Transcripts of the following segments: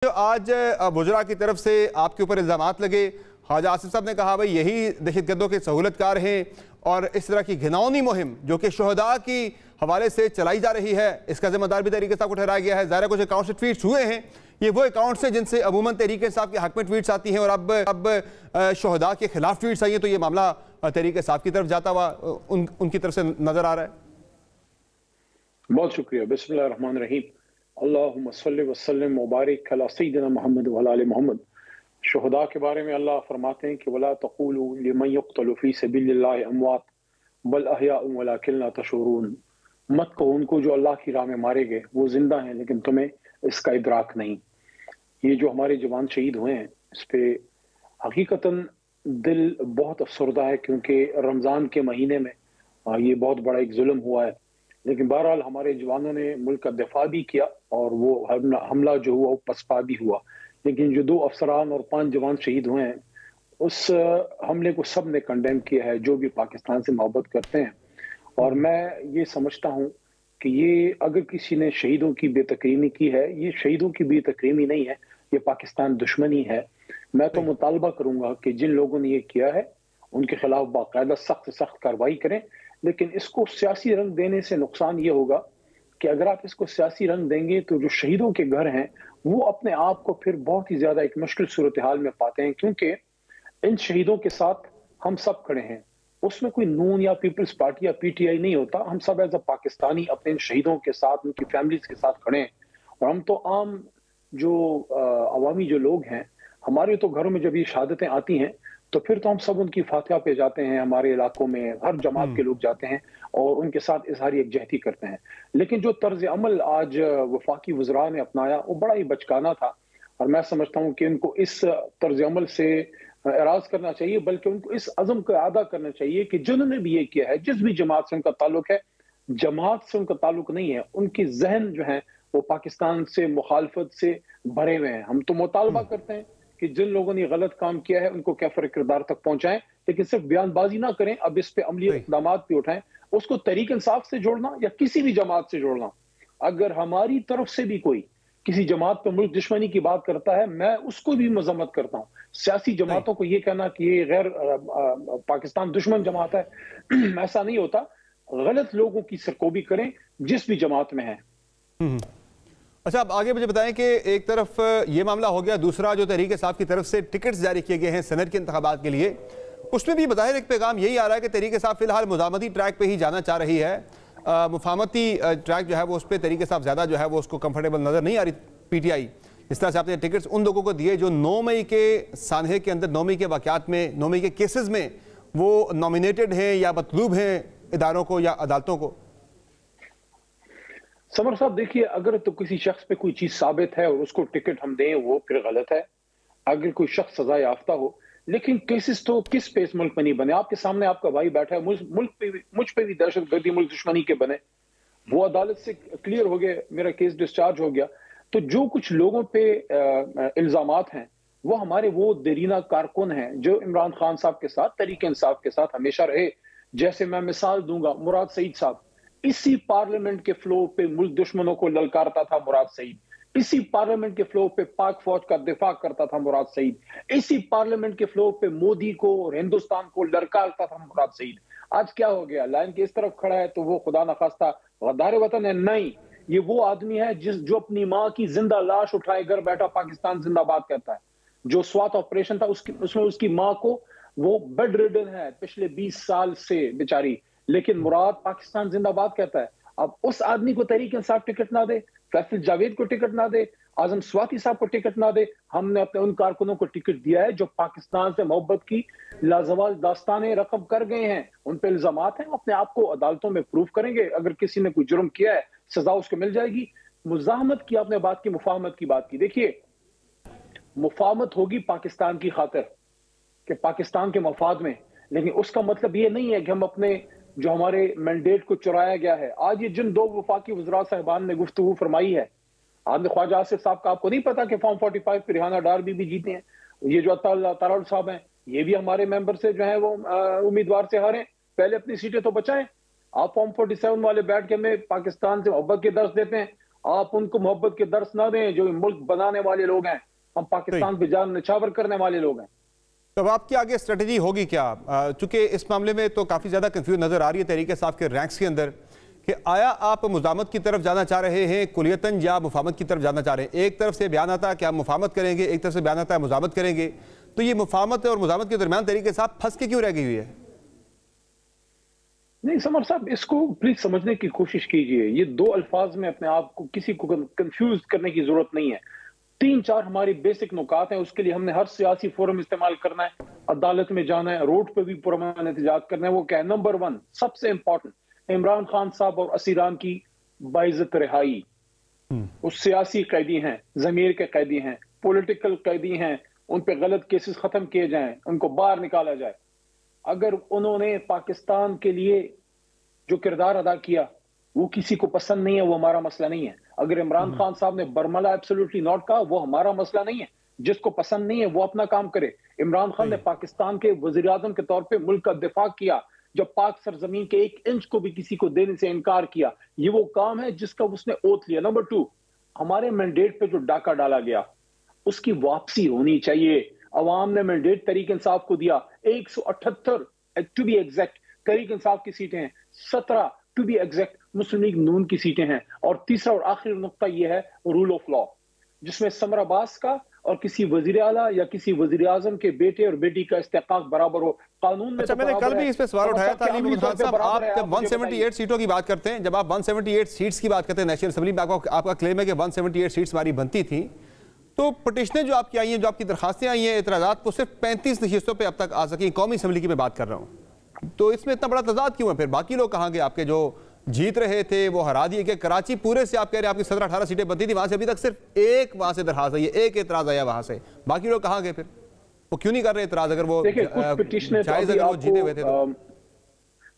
जो आज वुज़रा की तरफ से आपके ऊपर इल्ज़ामात लगे, ख्वाजा आसिफ साहब ने कहा भाई यही दहशतगर्दों के सहूलतकार हैं और इस तरह की घिनौनी मुहिम जो कि शुहदा की हवाले से चलाई जा रही है, इसका जिम्मेदार भी तहरीक इंसाफ को ठहराया गया है। ज़ाहिर कुछ अकाउंट से ट्वीट्स हुए हैं, ये वो अकाउंट्स हैं जिनसे अमूमन तहरीक इंसाफ के हक में ट्वीट्स आती हैं और अब शुहदा के खिलाफ ट्वीट्स आई हैं, तो ये मामला तहरीक इंसाफ की तरफ जाता हुआ उनकी तरफ से नजर आ रहा है। बहुत शुक्रिया। बिस्मिल्लाह रहमान रहीम। अल्लाहुम्मा सल्लि व सल्लिम व बारिक अला सय्यिदिना मोहम्मद व अला आलि मोहम्मद। शुहदा के बारे में अल्लाह फरमाते हैं कि वला तक़ूलू लिमन युक़्तलू फ़ी सबीलिल्लाहि अमवात बल अहयाउन वलाकिन ला तशऊरून। मत कहो उनको जो अल्लाह की राह में मारे गए वो जिंदा हैं लेकिन तुम्हें इसका इदराक नहीं। ये जो हमारे जवान शहीद हुए हैं इस पे हकीकतन दिल बहुत अफसरदा है, क्योंकि रमज़ान के महीने में ये बहुत बड़ा एक जुल्म हुआ है। लेकिन बहरहाल हमारे जवानों ने मुल्क का दिफा भी किया और वो हमला जो हुआ वो पसपा भी हुआ। लेकिन जो 2 अफसरान और 5 जवान शहीद हुए हैं उस हमले को सब ने कंडेम किया है, जो भी पाकिस्तान से मोहब्बत करते हैं। और मैं ये समझता हूँ कि ये अगर किसी ने शहीदों की बेतकरीमी की है, ये शहीदों की बेतकरीमी नहीं है, ये पाकिस्तान दुश्मनी है। मैं तो मुतालबा करूंगा कि जिन लोगों ने ये किया है उनके खिलाफ बाकायदा सख्त सख्त कार्रवाई करें। लेकिन इसको सियासी रंग देने से नुकसान ये होगा कि अगर आप इसको सियासी रंग देंगे तो जो शहीदों के घर हैं वो अपने आप को फिर बहुत ही ज्यादा एक मुश्किल सूरत हाल में पाते हैं, क्योंकि इन शहीदों के साथ हम सब खड़े हैं। उसमें कोई नून या पीपल्स पार्टी या पीटीआई नहीं होता, हम सब एज अ पाकिस्तानी अपने इन शहीदों के साथ, उनकी फैमिलीज के साथ खड़े हैं। और हम तो आम जो अवामी जो लोग हैं, हमारे तो घरों में जब ये शहादतें आती हैं तो फिर तो हम सब उनकी फातिहा पे जाते हैं, हमारे इलाकों में हर जमात के लोग जाते हैं और उनके साथ इजहार यकजहती करते हैं। लेकिन जो तर्ज अमल आज वफाकी वज़रा ने अपनाया वो बड़ा ही बचकाना था और मैं समझता हूँ कि उनको इस तर्ज अमल से एराज करना चाहिए, बल्कि उनको इस अज़म का अदा करना चाहिए कि जिन्होंने भी ये किया है, जिस भी जमात से उनका ताल्लुक है, जमात से उनका ताल्लुक नहीं है, उनकी जहन जो है वो पाकिस्तान से मुखालफत से भरे हुए हैं। हम तो मुतालबा करते हैं कि जिन लोगों ने गलत काम किया है उनको कैफर किरदार तक पहुंचाएं, लेकिन सिर्फ बयानबाजी ना करें, अब इस पे अमली इक़दाम भी उठाएं। उसको तहरीक इंसाफ से जोड़ना या किसी भी जमात से जोड़ना, अगर हमारी तरफ से भी कोई किसी जमात पर मुल्क दुश्मनी की बात करता है, मैं उसको भी मजम्मत करता हूँ। सियासी जमातों को ये कहना कि ये गैर पाकिस्तान दुश्मन जमात है, ऐसा नहीं होता। गलत लोगों की सरकोबी करें जिस भी जमात में है। अच्छा, अब आगे मुझे बताएं कि एक तरफ ये मामला हो गया, दूसरा जो तहरीक इंसाफ की तरफ से टिकट्स जारी किए गए हैं सेनेट के इंतखाबात के लिए, उसमें भी बताया एक पैगाम यही आ रहा है कि तहरीक इंसाफ फिलहाल मुज़ामती ट्रैक पे ही जाना चाह रही है। मुफाहमती ट्रैक जो है वो उस पर तहरीक इंसाफ ज़्यादा जो है वो उसको कंफर्टेबल नज़र नहीं आ रही। पीटीआई इस तरह से आपने टिकट्स उन लोगों को दिए जो 9 मई के सानहे के अंदर 9 मई के वाक़यात में 9 मई के केसेस में वो नॉमिनेटेड हैं या मतलूब हैं इदारों को या अदालतों को। समर साहब देखिए, अगर तो किसी शख्स पे कोई चीज साबित है और उसको टिकट हम दें वो फिर गलत है। अगर कोई शख्स सजा याफ्ता हो, लेकिन केसेस तो किस पे इस मुल्क में नहीं बने। आपके सामने आपका भाई बैठा है, मुझ पे भी दहशतगर्दी मुल्क दुश्मनी के बने, वो अदालत से क्लियर हो गया, मेरा केस डिस्चार्ज हो गया। तो जो कुछ लोगों पे इल्जामात हैं वो हमारे वो देरीना कारकुन हैं जो इमरान खान साहब के साथ, तहरीक इंसाफ के साथ हमेशा रहे। जैसे मैं मिसाल दूंगा, मुराद सईद साहब, इसी पार्लियामेंट के फ्लोर पे मुल्क दुश्मनों को ललकारता था मुराद सईद, इसी पार्लियामेंट के फ्लोर पे पाक फौज का दिफा करता था मुराद सईद, इसी पार्लियामेंट के फ्लोर पे मोदी को और हिंदुस्तान को ललकारता था मुराद सईद। आज क्या हो गया, लाइन के इस तरफ खड़ा है तो वो खुदा न खास्ता गद्दार वतन है? नहीं, ये वो आदमी है जो अपनी माँ की जिंदा लाश उठाए घर बैठा पाकिस्तान जिंदाबाद कहता है। जो स्वात ऑपरेशन था उसमें उसकी माँ को, वो बेड रिडन है पिछले 20 साल से बेचारी, लेकिन मुराद पाकिस्तान जिंदाबाद कहता है। अब उस आदमी को तहरीक इंसाफ टिकट ना दे, फैसल जावेद को टिकट ना दे, आजम स्वाति साहब को टिकट ना दे, हमने अपने उन कारकुनों को टिकट दिया है जो पाकिस्तान से मोहब्बत की लाजवाल दास्तानें रकम कर गए हैं। उन पे इल्जामात हैं, अपने आप को अदालतों में प्रूव करेंगे। अगर किसी ने कोई जुर्म किया है सजा उसको मिल जाएगी। मुजाहमत की आपने बात की, मुफाहमत की बात की, देखिए मुफाहमत होगी पाकिस्तान की खातिर कि पाकिस्तान के मफाद में, लेकिन उसका मतलब ये नहीं है कि हम अपने जो हमारे मैंडेट को चुराया गया है। आज ये जिन 2 वफाकी वज़रा साहबान ने गुफ्तगू फरमाई है, आपने ख्वाजा आसिफ साहब का, आपको नहीं पता कि फॉर्म 45 पे रिहाना डार भी जीते हैं। ये जो ताराउल साहब हैं ये भी हमारे मेंबर से जो है वो उम्मीदवार से हारे। पहले अपनी सीटें तो बचाएं। आप फॉर्म 47 वाले बैठ के हमें पाकिस्तान से मोहब्बत के दर्ज देते हैं आप उनको मोहब्बत के दर्स ना दें जो मुल्क बनाने वाले लोग हैं। हम पाकिस्तान पे जान निछावर करने वाले लोग हैं। तो अब आपकी आगे स्ट्रेटजी होगी क्या? चूंकि इस मामले में तो काफ़ी ज़्यादा कंफ्यूज नज़र आ रही है तहरीक इंसाफ के रैंक्स के अंदर कि आया आप मुजामत की तरफ जाना चाह रहे हैं कुलियतन या मुफाहमत की तरफ जाना चाह रहे हैं? एक तरफ से बयान आता है कि आप मुफाहमत करेंगे, एक तरफ से बयान आता है मुजामत करेंगे। तो ये मुफाहमत और मुजामत के दरमियान तहरीक इंसाफ फंस के क्यों रह गई हुई है? नहीं समर साहब, इसको प्लीज समझने की कोशिश कीजिए। ये दो अल्फाज में अपने आप को किसी को कंफ्यूज करने की जरूरत नहीं है। 3-4 हमारी बेसिक नुकात हैं, उसके लिए हमने हर सियासी फोरम इस्तेमाल करना है, अदालत में जाना है, रोड पे भी पुरअमन एहतजाज करना है। वो क्या है? नंबर 1 सबसे इंपॉर्टेंट, इमरान खान साहब और असीरान की बाइज्जत रिहाई। वो सियासी कैदी हैं, जमीर के कैदी हैं, पॉलिटिकल कैदी हैं, उन पे गलत केसेस खत्म किए जाएं, उनको बाहर निकाला जाए। अगर उन्होंने पाकिस्तान के लिए जो किरदार अदा किया वो किसी को पसंद नहीं है, वो हमारा मसला नहीं है। अगर इमरान खान साहब ने बर्मला एब्सोल्युटली नॉट कहा, वो हमारा मसला नहीं है। जिसको पसंद नहीं है वो अपना काम करे। इमरान खान ने पाकिस्तान के वज़ीर-ए-आज़म के तौर पे मुल्क का दिफा किया, जब पाक सरजमीन के 1 इंच को भी किसी को देने से इनकार किया। ये वो काम है जिसका उसने ओथ लिया। नंबर 2, हमारे मैंडेट पे जो डाका डाला गया उसकी वापसी होनी चाहिए। अवाम ने मैंडेट तहरीक इंसाफ को दिया, 178 to be exact Tehreek Insaf की सीटें हैं, 17 to be exact Muslim League Noon की सीटें हैं। और तीसरा और आखिरी नुकता यह है रूल ऑफ लॉ, जिसमें समर अब्बास का और किसी वजीर आला या किसी वजीर आजम के बेटे और बेटी का इस्तेकाक बराबर हो। कानून में अच्छा, मैंने कल भी इस पे सवाल उठाया था। अली मोहम्मद खान साहब, आप जब 178 सीटों की बात करते हैं, जब आप 178 सीट्स की बात करते हैं नेशनल असेंबली में, आपका क्लेम है कि 178 सीट्स हमारी बनती थी, तो पटिशनें जो आपकी आई हैं, जो आपकी दरखास्तें आई हैं, एतराज़ात, वो सिर्फ 35 नशिस्तों पर अब तक आ सकी। कौमी असेंबली की मैं बात कर रहा हूँ, तो इसमें इतना बड़ा तजाद क्यों है? फिर बाकी लोग कहाँ गए? आपके जो जीत रहे थे वो हरा दिए गए। कराची पूरे से आप कह रहे हैं आपकी 17-18 सीटें बनती थी, वहां से अभी तक सिर्फ एक वहां से दरखास्त आई है, एक एतराज आया वहां से। बाकी लोग कहाँ गए? फिर वो क्यों नहीं कर रहे एतराज? अगर वो जायज अगर वो जीते हुए थे तो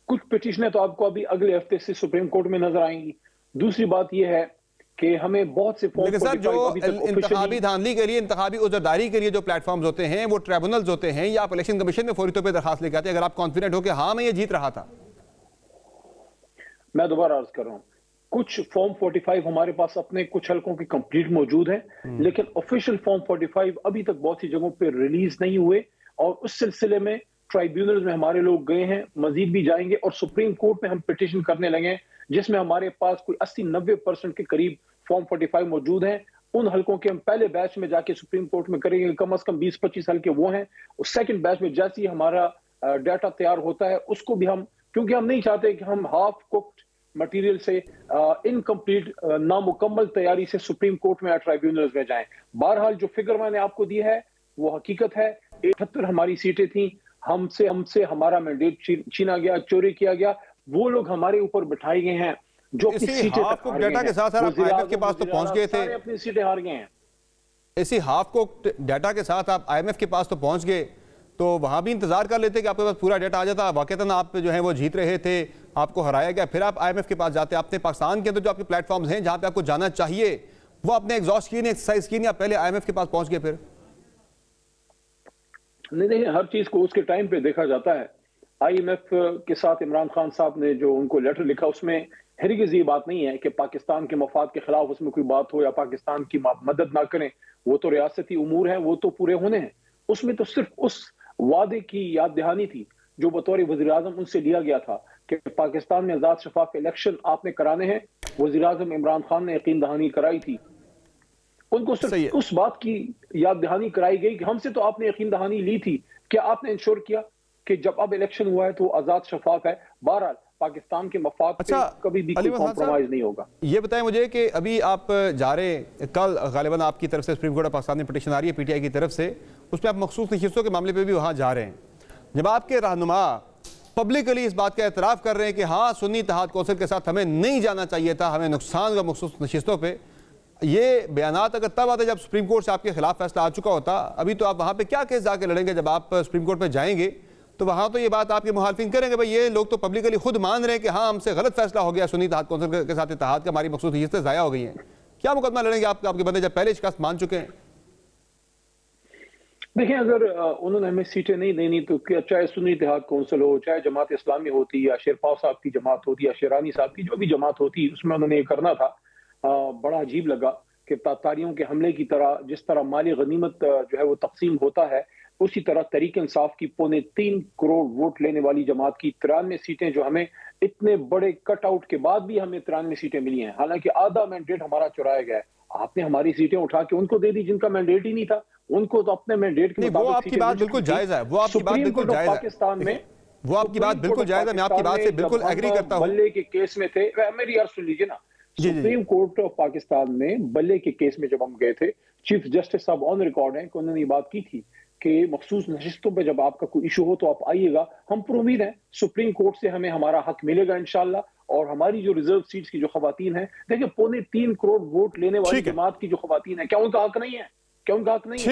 कुछ पिटीशनें तो आपको अभी अगले हफ्ते से सुप्रीम कोर्ट में नजर आएंगी। दूसरी बात यह है कि हमें बहुत से लेकिन सर, जो इंतखाबी धांधली के लिए, इंतखाबी उज़रदारी के लिए जो प्लेटफॉर्म्स होते हैं, वो ट्रिब्यूनल्स होते हैं, या आप इलेक्शन कमीशन में फौरी तौर पर दरखास्त लेके आते हैं अगर आप कॉन्फिडेंट हो कि हाँ मैं ये जीत रहा था? मैं दोबारा अर्ज कर रहा हूं, कुछ फॉर्म 45 हमारे पास अपने कुछ हलकों के कंप्लीट मौजूद है, लेकिन ऑफिशियल फॉर्म 45 अभी तक बहुत सी जगहों पे रिलीज नहीं हुए। और उस सिलसिले में ट्राइब्यूनल में हमारे लोग गए हैं, मजीद भी जाएंगे, और सुप्रीम कोर्ट में हम पिटीशन करने लगे, जिसमें हमारे पास कोई 80-90% के करीब फॉर्म 45 मौजूद हैं। उन हलकों के हम पहले बैच में जाके सुप्रीम कोर्ट में करेंगे, कम से कम 20-25 हलके वो हैं। और सेकंड बैच में जैसे ही हमारा डाटा तैयार होता है उसको भी हम, क्योंकि हम नहीं चाहते कि हम हाफ कुक्ड मटेरियल से इनकम्प्लीट नामुकम्मल तैयारी से सुप्रीम कोर्ट में या ट्राइब्यूनल्स में जाएं। बहरहाल जो फिगर मैंने आपको दी है वो हकीकत है। 78 हमारी सीटें थी, हमसे हमारा मैंडेट छीना गया, चोरी किया गया। वो लोग हमारे ऊपर बिठाए गए हैं जो अपनी सीटें हाफ कुक डाटा के साथ IMF के पास तो पहुंच गए थे, अपनी सीटें हार गए हैं। इसी हाफ कुक डाटा के साथ आप IMF के पास तो पहुंच गए, तो वहां भी इंतजार कर लेते कि आपके पास पूरा डाटा आ जाता। वाकईतन आप जो है वो जीत रहे थे, आपको हराया गया, फिर आप IMF के पास जाते। आपने पाकिस्तान के अंदर जो आपके प्लेटफॉर्म्स हैं जहां पे आपको जाना चाहिए वो आपने एग्जॉस्ट किए, एक्सरसाइज की, या पहले IMF के पास पहुंच गए? फिर नहीं, हर चीज को उसके टाइम पे देखा जाता है। IMF के साथ इमरान खान साहब ने जो उनको लेटर लिखा, उसमें हरगिज़ ये बात नहीं है कि पाकिस्तान के मफाद के खिलाफ उसमें कोई बात हो या पाकिस्तान की मदद ना करें। वो तो रियासती उमूर हैं, वो तो पूरे होने हैं। उसमें तो सिर्फ उस वादे की याद दहानी थी जो बतौर वज़ीर आज़म उनसे लिया गया था कि पाकिस्तान में आज़ाद शफाफ इलेक्शन आपने कराने हैं। वज़ीर आज़म इमरान खान ने यकीन दहानी कराई थी, उनको सिर्फ उस बात की याद दहानी कराई गई कि हमसे तो आपने यकीन दहानी ली थी, क्या आपने इंश्योर किया कि जब अब इलेक्शन हुआ है तो आज़ाद शफाफ है। बहरहाल पाकिस्तान के मफाद पे कभी भी कोई कॉम्प्रोमाइज नहीं होगा। ये बताएं मुझे कि अभी आप जा रहे, कल गालिबन आपकी तरफ से सुप्रीम कोर्ट ऑफ पाकिस्तान में पिटीशन आ रही है PTI की तरफ से, उसमें आप मखसूस नशिस्तों के मामले पे भी वहाँ जा रहे हैं। जब आपके रहनुमा पब्लिकली इस बात का एतराफ़ कर रहे हैं कि हाँ सुन्नी इत्तेहाद कौंसिल के साथ हमें नहीं जाना चाहिए था, हमें नुकसान का मखसूस नशिस्तों पर, ये बयानात अगर तब आते जब सुप्रीम कोर्ट से आपके खिलाफ फैसला आ चुका होता। अभी तो आप वहाँ पर क्या केस जाके लड़ेंगे? जब आप सुप्रीम कोर्ट में जाएंगे तो वहां तो ये बात आपके मुखालिफिन करेंगे, भाई ये लोग तो पब्लिकली खुद मान रहे हैं कि हाँ हमसे गलत फैसला हो गया, सुन्नी इत्तेहाद कौंसिल के साथ इत्तेहाद का, हमारी मखसूस नशिस्तें ज़ाया हो गई हैं। क्या मुकदमा लड़ेंगे आपके बंदे जब पहले शिकस्त मान चुके हैं? देखिए, अगर उन्होंने हमें सीटें नहीं देनी तो क्या, चाहे सुन्नी इत्तेहाद कौंसिल हो, चाहे जमात इस्लामी होती, या शेरपाव साहब की जमात होती, या शेरानी साहब की जो भी जमात होती, उसमें उन्होंने ये करना था। बड़ा अजीब लगा कि तातारियों के हमले की तरह जिस तरह माली गनीमत जो है वो तकसीम होता है, उसी तरह तहरीक इंसाफ की 3.25 करोड़ वोट लेने वाली जमात की 93 सीटें, जो हमें इतने बड़े कट आउट के बाद भी हमें 93 सीटें मिली हैं, हालांकि आधा मैंडेट हमारा चुराया गया है। आपने हमारी सीटें उठा के उनको दे दी जिनका मैंडेट ही नहीं था, उनको तो अपने मैंडेट के मुताबिक। वो आपकी बात बिल्कुल जायज है, वो आपकी बात बिल्कुल जायज है पाकिस्तान में, वो आपकी बात बिल्कुल जायज है, मैं आपकी बात से बिल्कुल एग्री करता हूं। बल्ले के केस में थे, मेरी अर्ज सुन लीजिए ना, सुप्रीम कोर्ट ऑफ पाकिस्तान में बल्ले के केस में जब हम गए थे, चीफ जस्टिस साहब ऑन रिकॉर्ड हैं कि उन्होंने ये बात की थी कि मखसूस नशिस्तों पे जब आपका कोई इशू हो तो आप आइएगा, हम पर उम्मीद है सुप्रीम कोर्ट से हमें हमारा हक मिलेगा इंशाल्लाह, और हमारी जो रिजर्व सीट्स की जो खवातीन है, देखिए 3.25 करोड़ वोट लेने वाली जमात की जो खवातीन है, क्या उनका हक नहीं है? क्या उनका हक नहीं है?